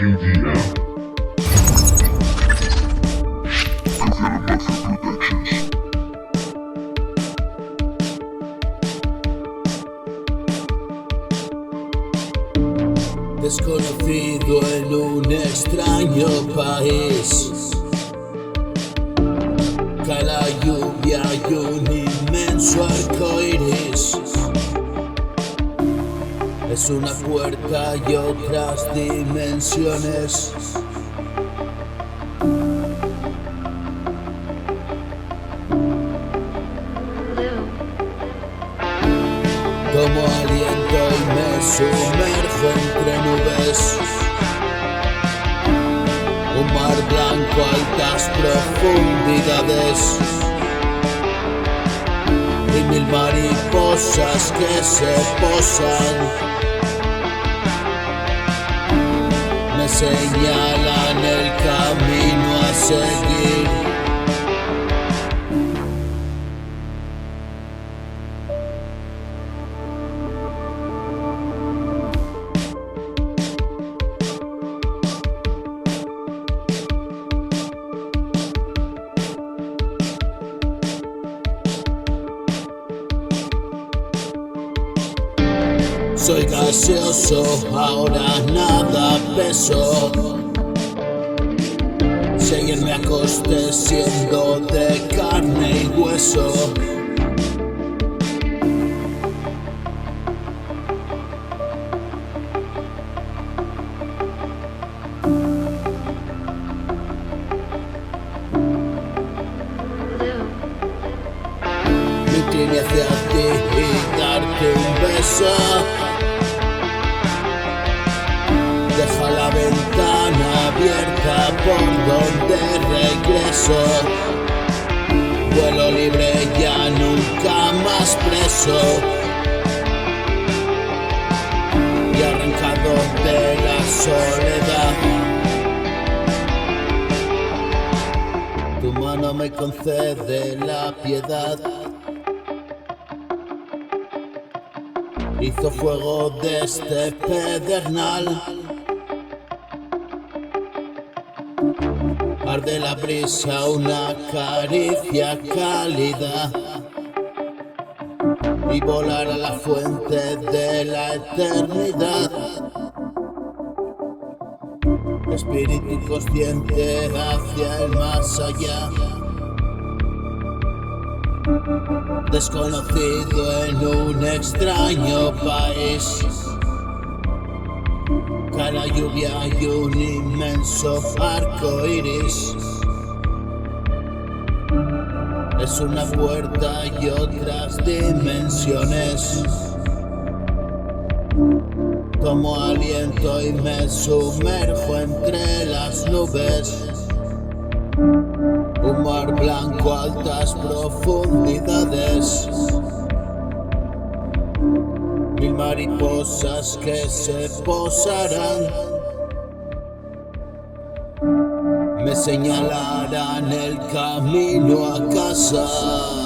KDM. Desconocido en un extraño país, cae la lluvia y un inmenso arco iris. Es una puerta y otras dimensiones. Tomo aliento y me sumerjo entre nubes. Un mar blanco, altas profundidades, y mil mariposas que se posan me señalan el camino a seguir. Soy gaseoso, ahora nada peso. Si ayer me acosté siendo de carne y hueso, me incliné hacia ti y darte un beso. Deja la ventana abierta por donde regreso. Vuelo libre, ya nunca más preso, y arrancado de la soledad. Tu mano me concede la piedad. Hizo fuego de este pedernal. Arde la brisa, una caricia cálida, y volar a la fuente de la eternidad. Espíritu consciente hacia el más allá. Desconocido en un extraño país, cae la lluvia y un inmenso arco iris. Es una puerta y otras dimensiones. Tomo aliento y me sumerjo entre las nubes. Un mar blanco, altas profundidades, mil mariposas que se posarán me señalarán el camino a casa.